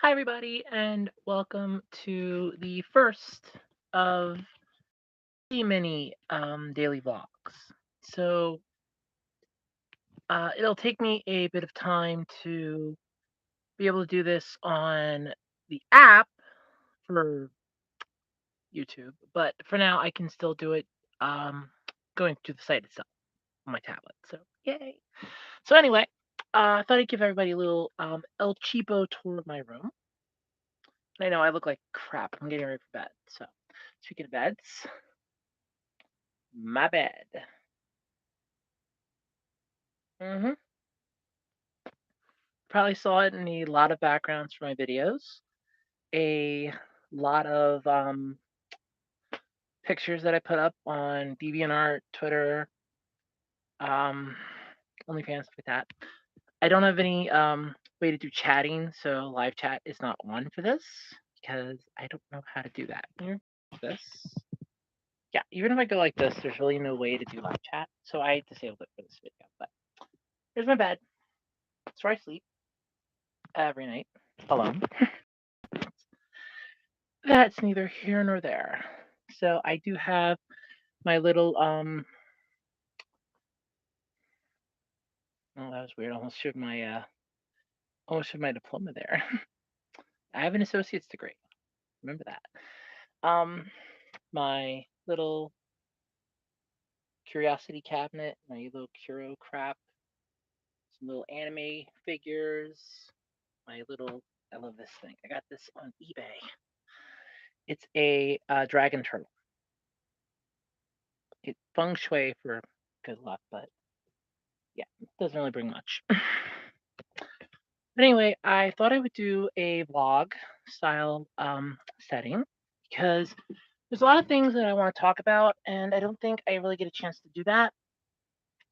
Hi, everybody, and welcome to the first of the mini daily vlogs. So, it'll take me a bit of time to be able to do this on the app for YouTube, but for now, I can still do it going to the site itself on my tablet. So, yay! So, anyway, I thought I'd give everybody a little El Cheapo tour of my room. I know I look like crap. I'm getting ready for bed. So, speaking of beds, my bed. hmm Probably saw it in a lot of backgrounds for my videos. A lot of pictures that I put up on DeviantArt, Twitter, um, OnlyFans, stuff like that. I don't have any way to do chatting, so live chat is not on for this because I don't know how to do that. Here, this. Yeah, even if I go like this, there's really no way to do live chat, so I disabled it for this video. But here's my bed. It's where I sleep every night alone. That's neither here nor there. So I do have my little oh, that was weird. Almost showed my diploma there. I have an associate's degree. Remember that. My little curiosity cabinet, my little curio crap, some little anime figures, my little I love this thing. I got this on eBay. It's a dragon turtle. It feng shui for good luck, but yeah, it doesn't really bring much. But anyway, I thought I would do a vlog style setting because there's a lot of things that I want to talk about, and I don't think I really get a chance to do that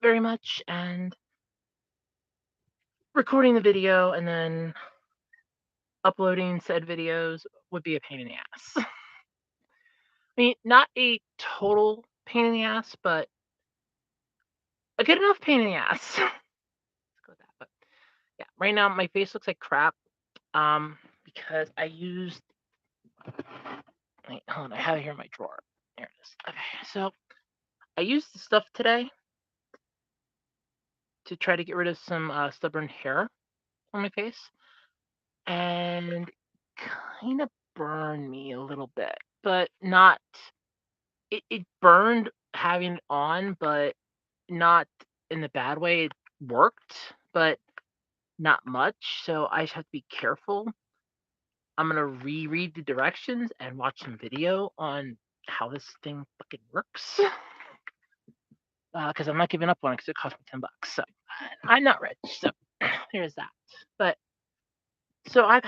very much. And recording the video and then uploading said videos would be a pain in the ass. I mean, not a total pain in the ass, but a good enough pain in the ass. Let's go with that. But yeah, right now my face looks like crap because I used. Wait, hold on, I have it here in my drawer. There it is. Okay, so I used the stuff today to try to get rid of some stubborn hair on my face, and kind of burned me a little bit, but not. It burned having it on, but not in the bad way. It worked, but not much. So I just have to be careful. I'm gonna reread the directions and watch some video on how this thing fucking works. Because I'm not giving up on it because it cost me $10. So I'm not rich. So there's that. But so I've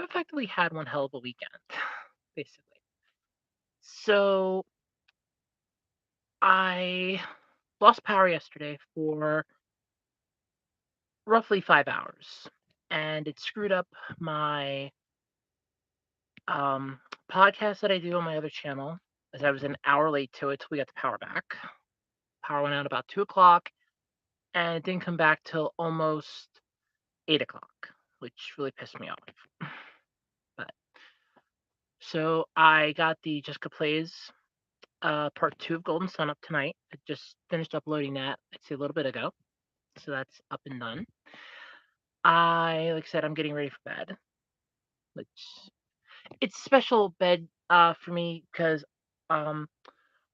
effectively had one hell of a weekend, basically. So I lost power yesterday for roughly 5 hours, and it screwed up my podcast that I do on my other channel, as I was an hour late to it till we got the power back. Power went out about 2 o'clock, and it didn't come back till almost 8 o'clock, which really pissed me off. But so I got the Jessica Plays part two of Golden Sun up tonight. I just finished uploading that, I'd say a little bit ago. So that's up and done. Like I said, I'm getting ready for bed, which it's special bed for me because um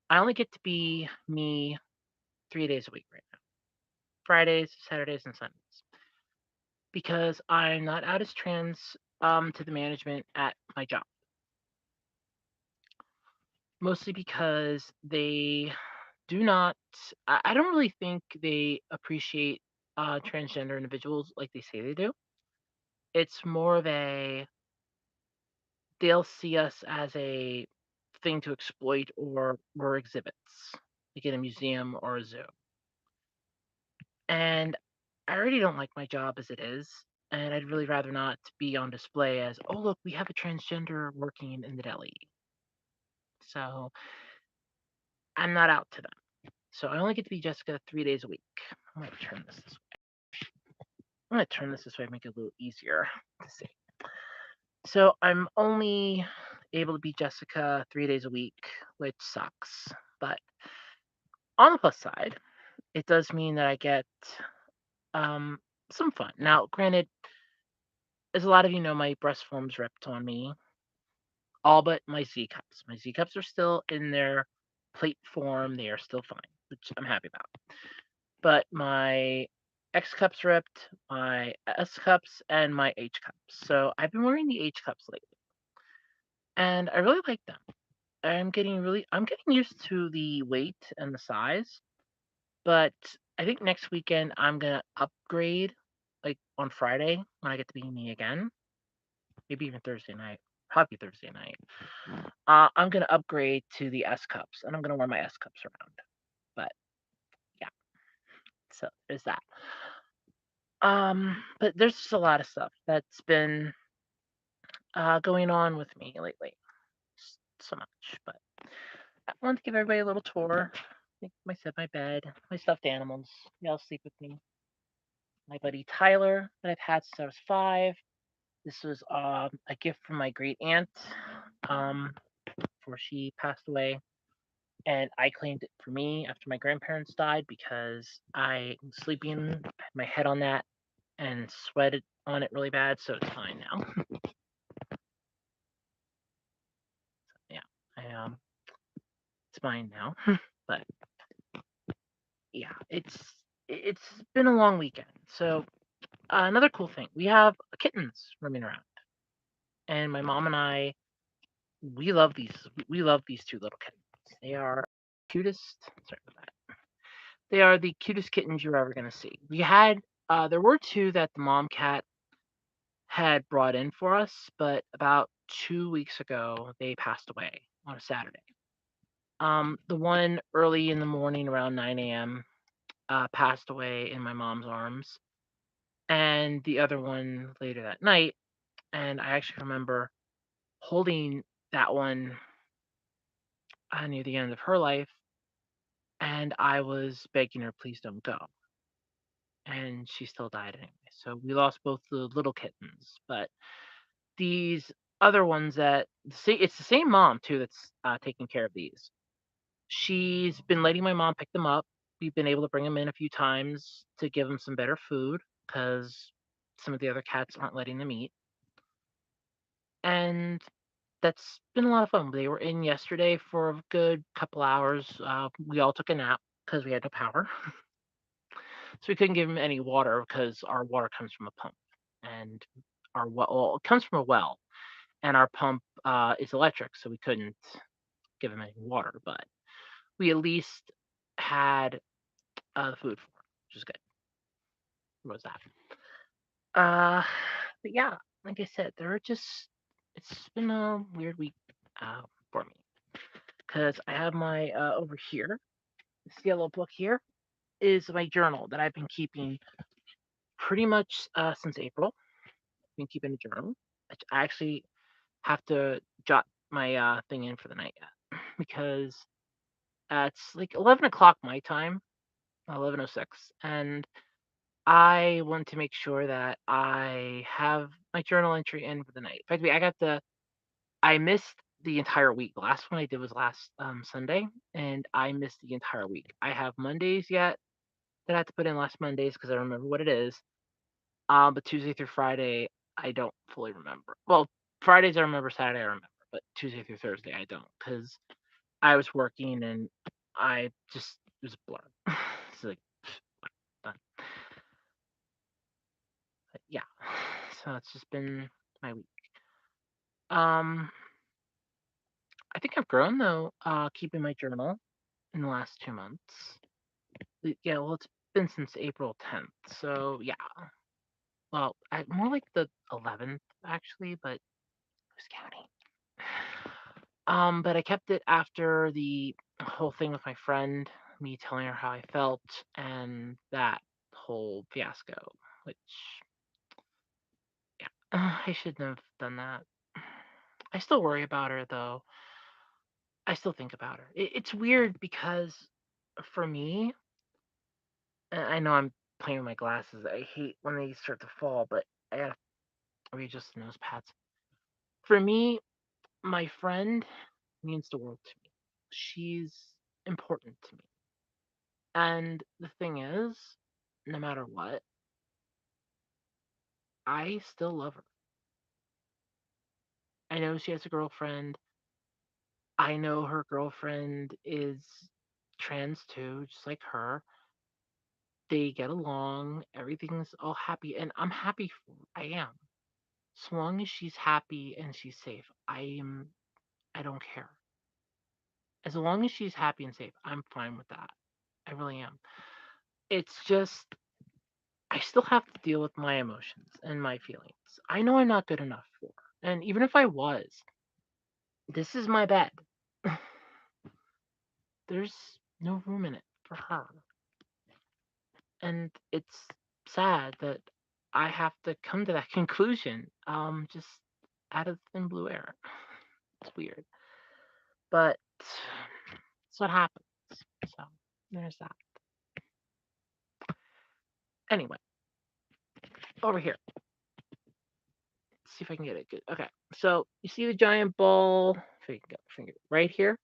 I only get to be me 3 days a week right now. Fridays, Saturdays, and Sundays. Because I'm not out as trans to the management at my job. Mostly because they do not I don't really think they appreciate transgender individuals like they say they do. It's more of a they'll see us as a thing to exploit or we're exhibits, like in a museum or a zoo. And I already don't like my job as it is, and I'd really rather not be on display as, oh look, we have a transgender working in the deli. So I'm not out to them. So I only get to be Jessica 3 days a week. I'm gonna turn this way. I'm gonna turn this way, make it a little easier to see. So I'm only able to be Jessica 3 days a week, which sucks. But on the plus side, it does mean that I get um, some fun. Now, granted, as a lot of you know, my breast form's ripped on me, all but my Z cups. My Z cups are still in their plate form; they are still fine, which I'm happy about. But my X cups ripped, my S cups, and my H cups. So I've been wearing the H cups lately, and I really like them. I'm getting used to the weight and the size, but I think next weekend I'm gonna upgrade, like on Friday when I get to be me again, maybe even Thursday night, probably Thursday night. I'm gonna upgrade to the S cups, and I'm gonna wear my S cups around. But yeah, so there's that. But there's just a lot of stuff that's been going on with me lately. So much, but I wanted to give everybody a little tour. Like I said, my bed, my stuffed animals. They all sleep with me. My buddy Tyler that I've had since I was 5. This was a gift from my great aunt um, before she passed away. And I claimed it for me after my grandparents died because I was sleeping, had my head on that, and sweated on it really bad. So it's fine now. Yeah, it's mine now. But yeah, it's been a long weekend. So another cool thing, we have kittens roaming around, and my mom and I we love these. We love these two little kittens. They are cutest. Sorry about that. They are the cutest kittens you're ever gonna see. We had there were two that the mom cat had brought in for us, but about 2 weeks ago they passed away on a Saturday. The one early in the morning around 9 a.m. Passed away in my mom's arms, and the other one later that night. And I actually remember holding that one near the end of her life, and I was begging her, "Please don't go." And she still died anyway. So we lost both the little kittens, but these other ones that see, it's the same mom too that's taking care of these. She's been letting my mom pick them up. We've been able to bring them in a few times to give them some better food because some of the other cats aren't letting them eat. And that's been a lot of fun. They were in yesterday for a good couple hours. We all took a nap because we had no power. So we couldn't give him any water because our water comes from a pump, and our well, it comes from a well, and our pump is electric, so we couldn't give him any water. But we at least had the food for him, which is good. What was that? Uh, but yeah, like I said, there are just it's been a weird week uh, for me because I have my over here this yellow book here is my journal that I've been keeping pretty much since April. Been keeping a journal. I actually have to jot my thing in for the night yet because it's like 11 o'clock my time, 11:06, and I want to make sure that I have my journal entry in for the night. In fact, I missed the entire week. The last one I did was last Sunday, and I missed the entire week. I have Mondays yet that I have to put in last Mondays because I remember what it is. But Tuesday through Friday, I don't fully remember. Well, Fridays I remember, Saturday I remember, but Tuesday through Thursday I don't because I was working and I just it was a blur. It's like done. But yeah, so it's just been my week. Um, I think I've grown though, keeping my journal in the last 2 months. Yeah, well, it's been since April 10th, so yeah. Well, more like the 11th actually, but who's counting? But I kept it after the whole thing with my friend, me telling her how I felt, and that whole fiasco, which, yeah, I shouldn't have done that. I still worry about her, though. I still think about her. It's weird because for me, I know I'm playing with my glasses. I hate when they start to fall, but I gotta readjust the nose pads. For me, my friend means the world to me. She's important to me. And the thing is, no matter what, I still love her. I know she has a girlfriend. I know her girlfriend is trans too, just like her. They get along, everything's all happy, and I'm happy for her. I am. So long as she's happy and she's safe, I don't care. As long as she's happy and safe, I'm fine with that. I really am. It's just I still have to deal with my emotions and my feelings. I know I'm not good enough for her. And even if I was, this is my bed. There's no room in it for her. And it's sad that I have to come to that conclusion just out of thin blue air. It's weird. But it's what happens. So there's that. Anyway, over here. Let's see if I can get it good. Okay. So you see the giant ball, if I can get my finger right here.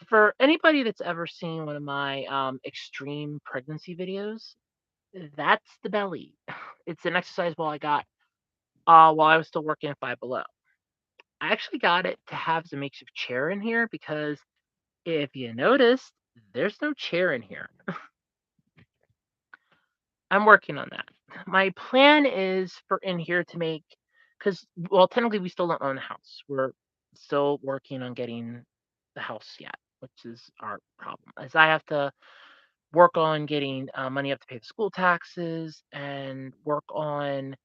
For anybody that's ever seen one of my extreme pregnancy videos, that's the belly. It's an exercise ball I got while I was still working at Five Below. I actually got it to have the makeshift chair in here because if you noticed, there's no chair in here. I'm working on that. My plan is for in here to make, because, well, technically we still don't own the house. We're still working on getting the house yet, which is our problem. As I have to work on getting money up to pay the school taxes and work on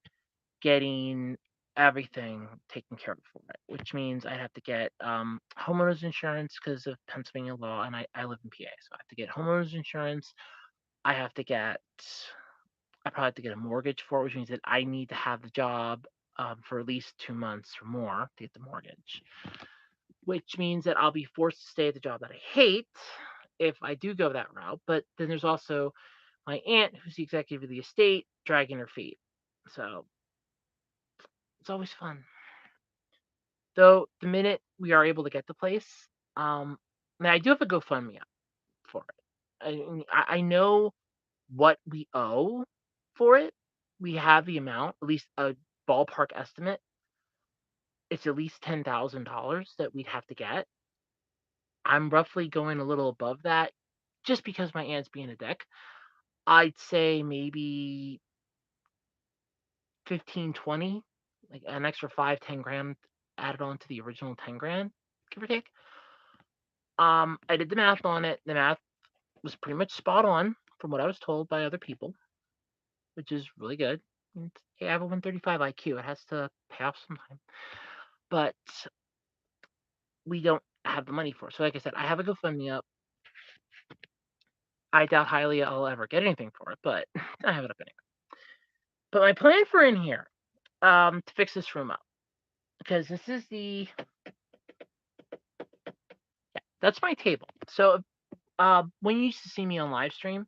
getting everything taken care of for it, which means I have to get homeowners insurance because of Pennsylvania law, and I live in PA, so I have to get homeowners insurance. I have to get, I probably have to get a mortgage for it, which means that I need to have the job for at least 2 months or more to get the mortgage, which means that I'll be forced to stay at the job that I hate if I do go that route. But then there's also my aunt, who's the executive of the estate, dragging her feet. So it's always fun. Though the minute we are able to get the place, now I do have a GoFundMe up for it. I know what we owe for it. We have the amount, at least a ballpark estimate. It's at least $10,000 that we'd have to get. I'm roughly going a little above that just because my aunt's being a dick. I'd say maybe 15, 20, like an extra 5, 10 grand added on to the original 10 grand, give or take. I did the math on it. The math was pretty much spot on from what I was told by other people, which is really good. And, hey, I have a 135 IQ. It has to pay off sometime. But we don't have the money for it. So, like I said, I have a GoFundMe up. I doubt highly I'll ever get anything for it, but I have it up anyway. But my plan for in here, to fix this room up, because this is the, yeah, that's my table. So, when you used to see me on live stream,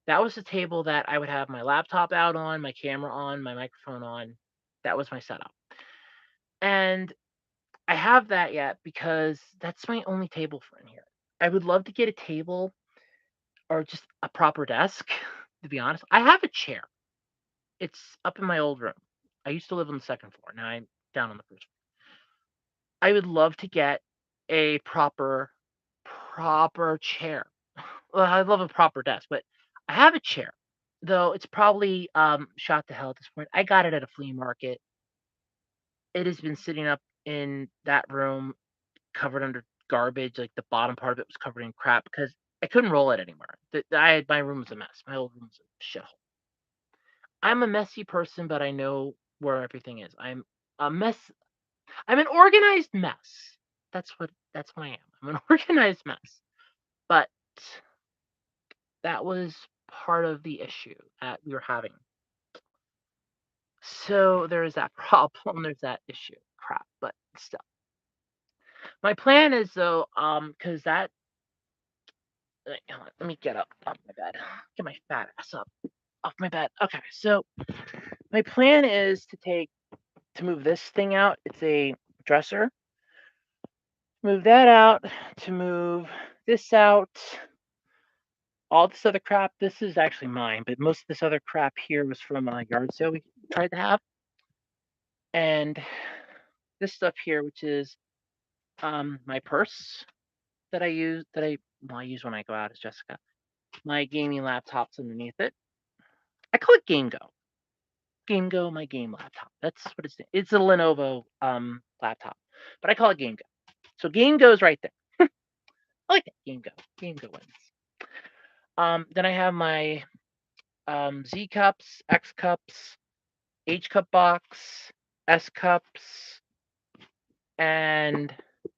that was the table that I would have my laptop out on, my camera on, my microphone on. That was my setup. And I have that yet because that's my only table for in here. I would love to get a table or just a proper desk, to be honest. I have a chair. It's up in my old room. I used to live on the second floor. Now I'm down on the first floor. I would love to get a proper chair. Well, I love a proper desk, but I have a chair, though it's probably shot to hell at this point. I got it at a flea market. It has been sitting up in that room covered under garbage. Like the bottom part of it was covered in crap because I couldn't roll it anymore. My room was a mess. My old room was a shithole. I'm a messy person, but I know where everything is. I'm a mess. I'm an organized mess. That's what I am. I'm an organized mess. But that was part of the issue that we were having. So there is that problem. There's that issue. Crap. But still. My plan is though, because that Hang on, let me get up off my bed. Get my fat ass up off my bed. Okay, so my plan is to move this thing out. It's a dresser. Move that out, to move this out, all this other crap. This is actually mine, but most of this other crap here was from a yard sale we tried to have. And this stuff here, which is my purse that I use when I go out as Jessica. My gaming laptop's underneath it. I call it GameGo. GameGo, my game laptop. That's what it's a Lenovo laptop, but I call it GameGo. So GameGo's right there. I like it. GameGo. GameGo wins. Then I have my Z cups, X cups, H cup box, S cups, and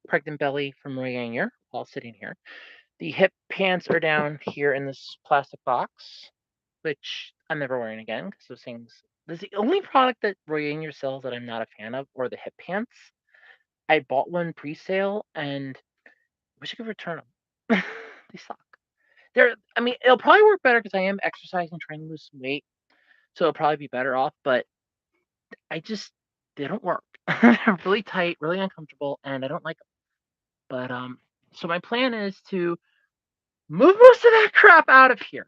pregnant belly from Roy Anger, all sitting here. The hip pants are down here in this plastic box, which I'm never wearing again because those things. This is the only product that Roy Anger sells that I'm not a fan of, or the hip pants. I bought one pre-sale and I wish I could return them. They suck. I mean, it'll probably work better because I am exercising, trying to lose some weight, so it'll probably be better off. But I just they don't work. They're really tight, really uncomfortable, and I don't like them. But so my plan is to move most of that crap out of here.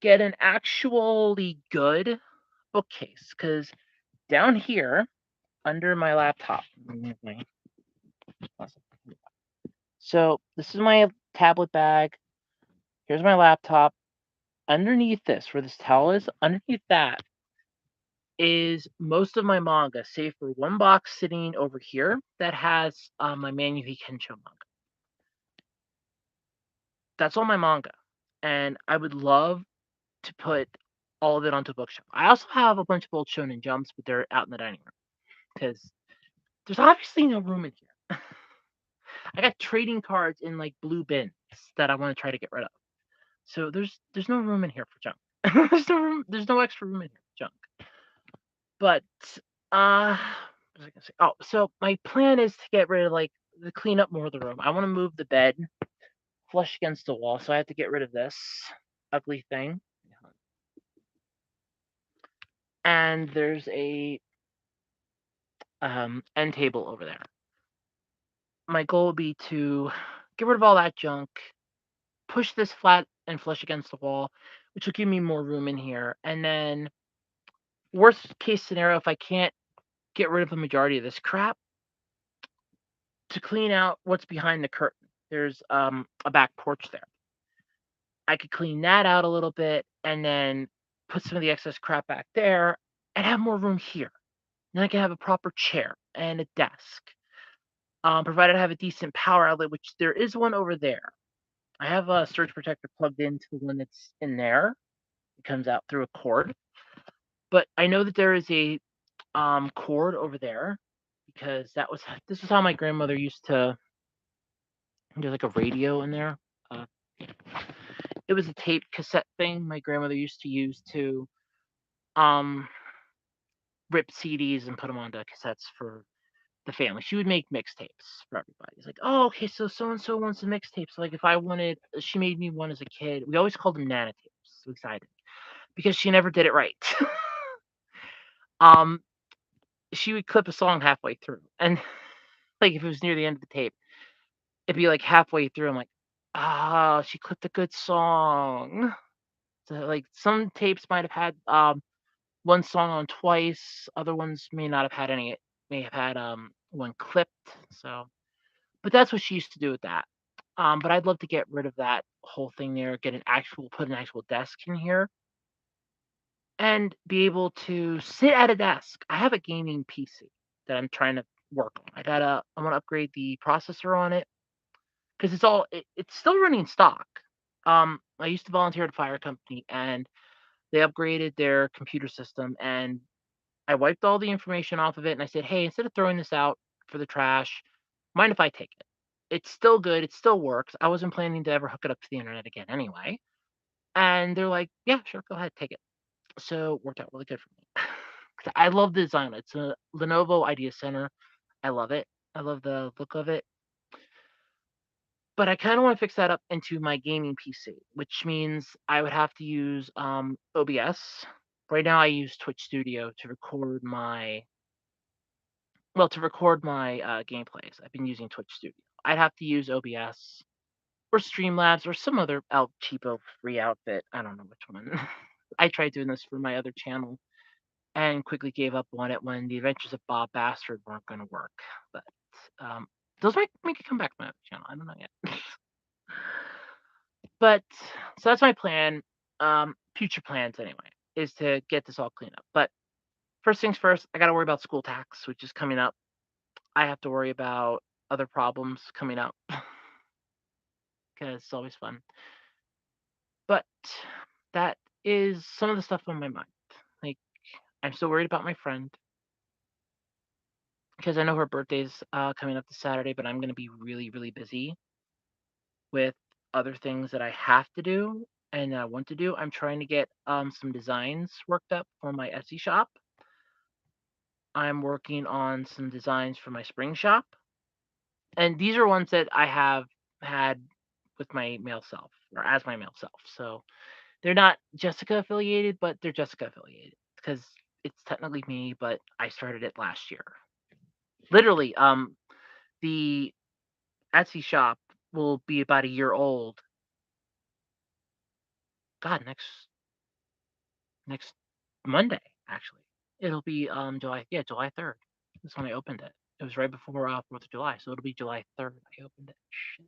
Get an actually good bookcase because down here under my laptop. So this is my tablet bag. Here's my laptop. Underneath this, where this towel is, underneath that is most of my manga, save for one box sitting over here that has my Manuhi Kensho manga. That's all my manga, and I would love to put all of it onto a bookshelf. I also have a bunch of old Shonen Jumps, but they're out in the dining room because there's obviously no room in here. I got trading cards in like blue bins that I want to try to get rid of. So there's no room in here for junk. There's no extra room in here for junk. But what was I gonna say? Oh, so my plan is to get rid of to clean up more of the room. I want to move the bed flush against the wall, so I have to get rid of this ugly thing. And there's a end table over there. My goal would be to get rid of all that junk, push this flat and flush against the wall, which will give me more room in here. And then worst case scenario, if I can't get rid of the majority of this crap, to clean out what's behind the curtain. There's a back porch there. I could clean that out a little bit and then put some of the excess crap back there and have more room here. Then I can have a proper chair and a desk. Provided I have a decent power outlet, which there is one over there. I have a surge protector plugged into the one that's in there. It comes out through a cord. But I know that there is a cord over there because this was how my grandmother used to. There's like a radio in there. Uh, it was a tape cassette thing my grandmother used to use to um rip CDs and put them onto cassettes for the family. She would make mixtapes for everybody. It's like, oh, okay, so and so wants a mixtape. So like, if I wanted, she made me one as a kid. We always called them nana tapes. So excited because she never did it right. um, she would clip a song halfway through, and like if it was near the end of the tape, it'd be like halfway through. I'm like, ah, she clipped a good song. So like some tapes might have had one song on twice. Other ones may not have had any. May have had one clipped. So, but that's what she used to do with that. But I'd love to get rid of that whole thing there. Put an actual desk in here, and be able to sit at a desk. I have a gaming PC that I'm trying to work on. I want to upgrade the processor on it because it's still running stock. I used to volunteer at a fire company, and they upgraded their computer system, and I wiped all the information off of it, and I said, "Hey, instead of throwing this out for the trash, mind if I take it? It's still good. It still works. I wasn't planning to ever hook it up to the internet again anyway." And they're like, "Yeah, sure, go ahead, take it." So it worked out really good for me. 'Cause I love the design. It's a Lenovo Idea Center. I love it. I love the look of it. But I kinda wanna fix that up into my gaming PC, which means I would have to use, OBS. Right now I use Twitch Studio to record my gameplays. I've been using Twitch Studio. I'd have to use OBS or Streamlabs or some other cheapo free outfit. I don't know which one. I tried doing this for my other channel and quickly gave up on it when the Adventures of Bob Bastard weren't gonna work. But, um, those might make it come back to my other channel. I don't know yet. But so that's my plan. Future plans anyway, is to get this all cleaned up. But first things first, I gotta worry about school tax, which is coming up. I have to worry about other problems coming up because it's always fun. But that is some of the stuff on my mind. Like, I'm still worried about my friend because I know her birthday's coming up this Saturday, but I'm gonna be really, really busy with other things that I have to do and I want to do. I'm trying to get some designs worked up for my Etsy shop. I'm working on some designs for my spring shop. And these are ones that I have had with my male self or as my male self. So they're not Jessica affiliated, but they're Jessica affiliated because it's technically me, but I started it last year. Literally, the Etsy shop will be about a year old. God, next Monday, actually. It'll be July 3rd. That's when I opened it. It was right before 4th of July, so it'll be July 3rd. I opened it. Shit.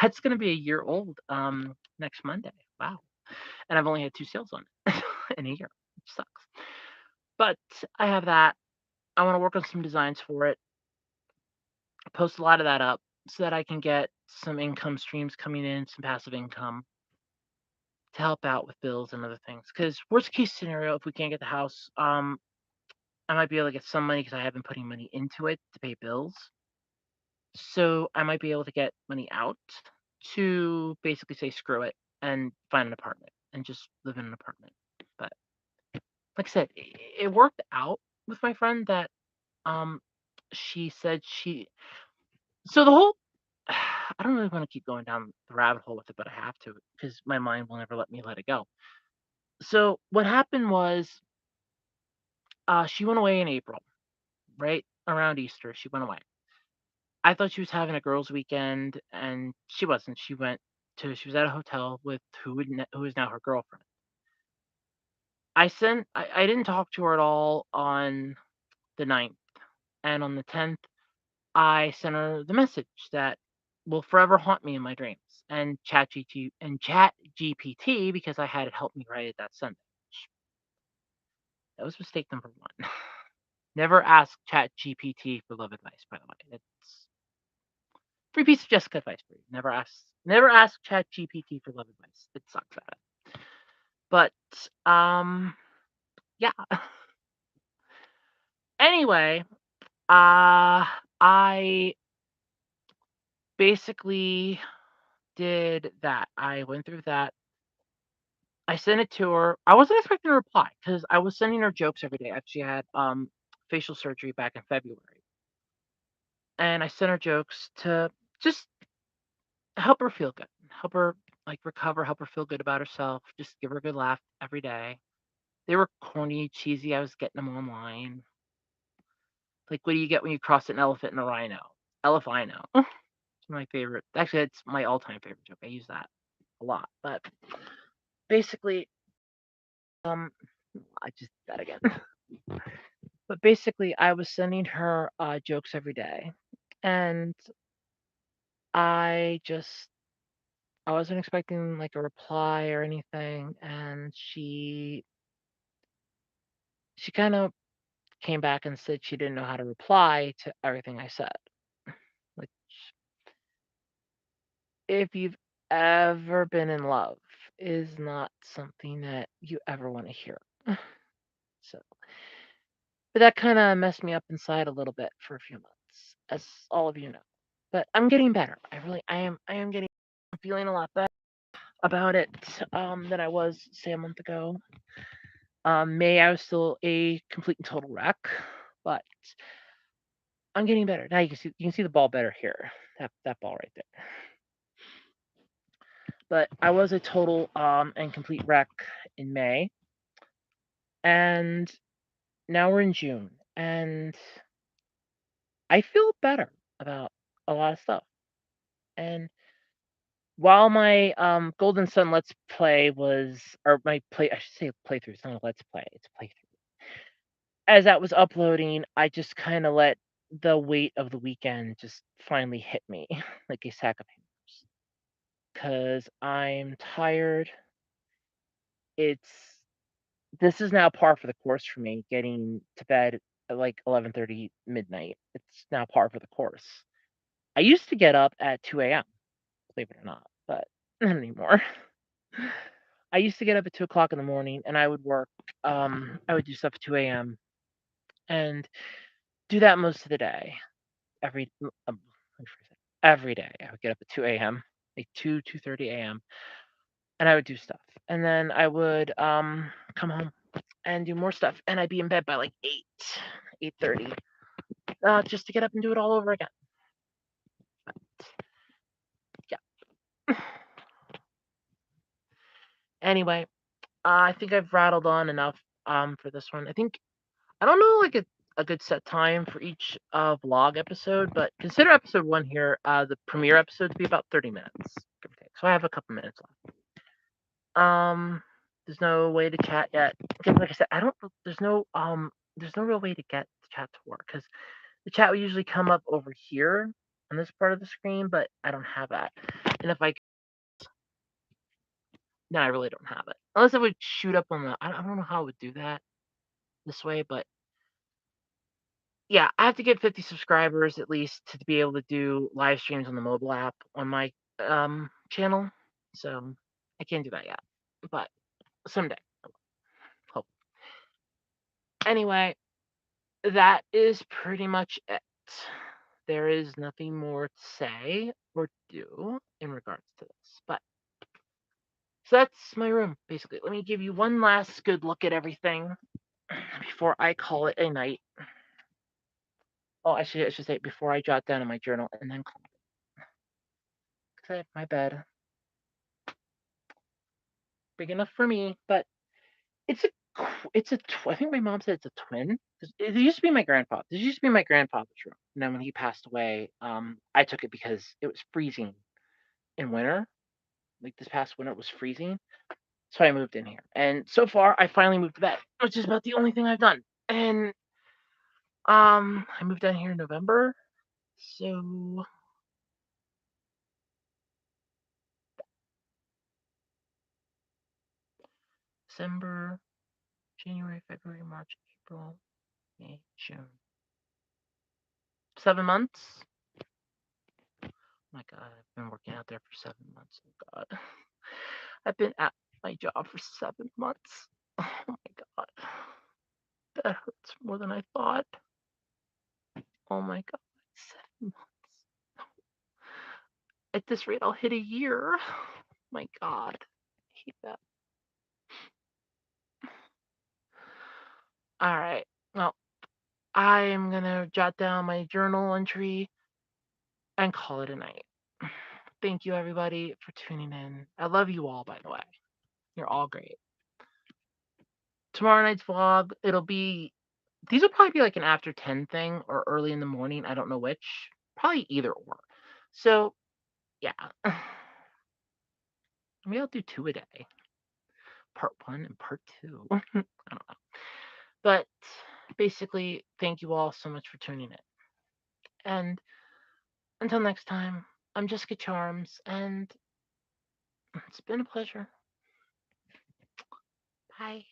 That's gonna be a year old next Monday. Wow. And I've only had 2 sales on it in a year, which sucks. But I have that. I want to work on some designs for it. Post a lot of that up so that I can get some income streams coming in, some passive income to help out with bills and other things. Because worst case scenario, if we can't get the house, I might be able to get some money because I have been putting money into it to pay bills. So I might be able to get money out to basically say screw it and find an apartment and just live in an apartment. But like I said, it worked out with my friend that um she said she so the whole I don't really want to keep going down the rabbit hole with it, but I have to because my mind will never let me let it go. So what happened was she went away in April, right around Easter. She went away. I thought she was having a girls' weekend, and she wasn't. She was at a hotel with who is now her girlfriend. I didn't talk to her at all on the 9th, and on the 10th, I sent her the message that will forever haunt me in my dreams. And Chat GPT because I had it help me write it that Sunday. That was mistake number one. Never ask Chat GPT for love advice, by the way. It's free piece of Jessica advice for you. Never ask Chat GPT for love advice. It sucks at it. But yeah. Anyway, I basically did that. I went through that. I sent it to her. I wasn't expecting a reply because I was sending her jokes every day. She had facial surgery back in February, and I sent her jokes to just help her feel good, help her like recover, help her feel good about herself, just give her a good laugh every day. They were corny, cheesy. I was getting them online. Like, what do you get when you cross an elephant and a rhino? Elephino. It's my favorite. Actually, it's my all-time favorite joke. I use that a lot. But basically, I just did that again. But basically, I was sending her jokes every day, and I just I wasn't expecting like a reply or anything, and she kind of came back and said she didn't know how to reply to everything I said. Which, if you've ever been in love, is not something that you ever want to hear. So, but that kind of messed me up inside a little bit for a few months, as all of you know. But I'm getting better. I am getting. I'm feeling a lot better about it than I was, say, a month ago. May I was still a complete and total wreck, but I'm getting better now. You can see the ball better here. That ball right there. I was a total and complete wreck in May, and now we're in June, and I feel better about a lot of stuff. And while my Golden Sun Let's Play was, or my play, I should say playthrough. It's not a Let's Play; it's a playthrough. As that was uploading, I just kind of let the weight of the weekend just finally hit me like a sack of hammers because I'm tired. It's This is now par for the course for me. Getting to bed at like 11:30 midnight. It's now par for the course. I used to get up at 2 a.m. Believe it or not, but not anymore. I used to get up at 2 o'clock in the morning and I would work. I would do stuff at 2 a.m. and do that most of the day. Every um, every day, I would get up at 2 a.m., like 2:30 a.m., and I would do stuff, and then I would come home and do more stuff, and I'd be in bed by like 8:30, just to get up and do it all over again. Yeah. Anyway, I think I've rattled on enough for this one. I don't know like a good set time for each vlog episode, but consider episode 1 here, the premiere episode, to be about 30 minutes, give or take. So I have a couple minutes left. There's no way to chat yet. Because like I said, I don't. There's no real way to get the chat to work because the chat will usually come up over here on this part of the screen, but I don't have that. And if I, no, I really don't have it. Unless it would shoot up on the. I don't know how it would do that this way, but yeah, I have to get 50 subscribers at least to be able to do live streams on the mobile app on my channel. So I can't do that yet, but someday. Hope. Anyway, that is pretty much it. There is nothing more to say or do in regards to this. But so that's my room, basically. Let me give you one last good look at everything before I call it a night. Oh, I should say before I jot down in my journal and then call it. Because I have my bed. Big enough for me, but it's a I think my mom said it's a twin. It used to be my grandfather. This used to be my grandfather's room. And then when he passed away, I took it because it was freezing in winter. Like this past winter, it was freezing. So I moved in here. And so far, I finally moved to bed, which is about the only thing I've done. And I moved down here in November. So December, January, February, March, April, May, June. 7 months. Oh my God, I've been working out there for 7 months. Oh God. I've been at my job for 7 months. Oh my God. That hurts more than I thought. Oh my God. 7 months. At this rate, I'll hit a year. Oh my God. I hate that. All right. Well, I am going to jot down my journal entry and call it a night. Thank you, everybody, for tuning in. I love you all, by the way. You're all great. Tomorrow night's vlog, these will probably be like an after 10 thing or early in the morning. I don't know which. Probably either or. So, yeah. Maybe I'll do 2 a day. Part 1 and part 2. I don't know. But basically, thank you all so much for tuning in. And until next time, I'm Jessica Charms, and it's been a pleasure. Bye.